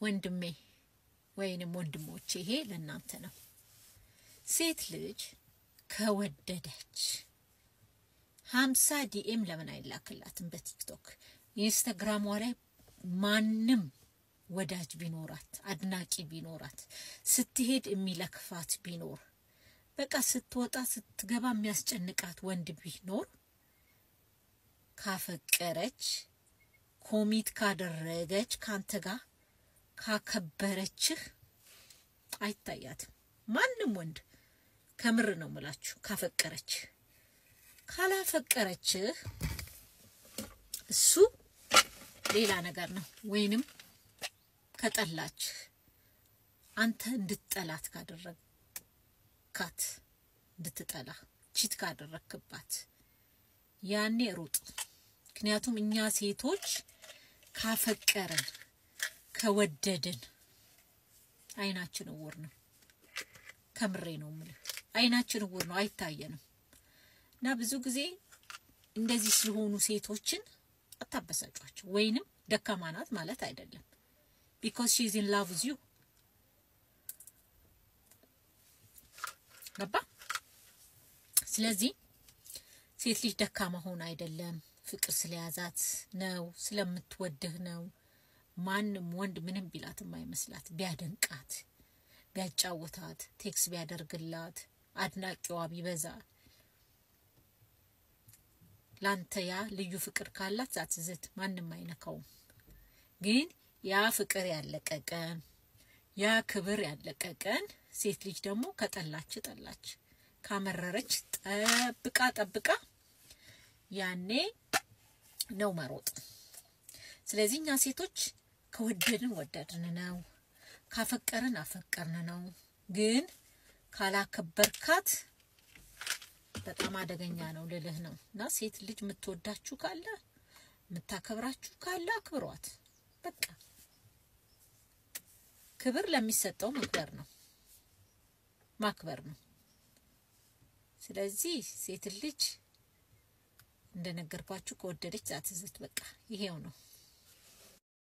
ወንድሜ ወይንም ወንድሞቼ ይሄ ለእናንተ ነው ሴት ልጅ ከወደደች 50 ዲኤም ለምን አይላክላትም በቲክቶክ ኢንስታግራም ላይ ማንም ወዳጅ ቢኖራት አድናቂ ቢኖራት ስትሄድ የሚለክፋት ቢኖር በቃ ስትወጣ ስትገባ የሚያስጨንቃት ወንድ ቢኖር ካፈቀረች ኮሚት ካደረገች ካንተ ጋር ካከበረችህ አይታያትም ማንም ወንድ ከምር ነው መላችሁ ካፈቀረች ካላፈቀረችህ እሱ ሌላ ነገር ነው ወይንም ከጠላች አንተ እንድትጠላት ካደረግካት እንድትጠላ ቺት ካደረክባት ያኔ ሩጥ ምክንያቱም እኛ ሴቶች ካፈቀረን ከወደድን አይናችን እውር ነው ከምሬ ነው ማለት አይናችን እውር ነው አይታየንም እና ብዙ ጊዜ እንደዚህ ስለሆኑ ሴቶችን አታበሳጫቸው ወይንም ደካማ ናት ማለት አይደለም because she is in love with you ገባ ስለዚህ ሴት ልጅ ደካማ ሆነ አይደለም ፍቅር ስለያዛት ነው ስለምትወድህ ነው ማንም ወንድ ምንም ቢላት የማይመስላት ቢያደንቃት ቢያጫውታት ቴክስ ቢያደርግላት አድናቂዋ ቢበዛ ላንተ ያ ልዩ ፍቅር ካላት ዛትዘት ማንም አይነካው ግን ያ ፍቅር ያለቀቀን ያ ክብር ያለቀቀን ሴት ልጅ ደግሞ ከጠላች ካመረረች ጠብቃ ያኔ ነው መሮጥ ስለዚህ እኛ ሴቶች ከወደድን ነው ካፈቀርን አፈቀርን ነው ግን ካላከበርካት በጣም አደገኛ ነው ልልህ ነው እና ሴት ልጅ የምትወዳችሁ ካለ የምታከብራችሁ ካለ አክብሯት በቃ ክብር ለሚሰጠው ማክበር ነው ስለዚህ ሴት ልጅ እንደነገርኳችሁ ከወደደች ዛትዘት በቃ ይሄው ነው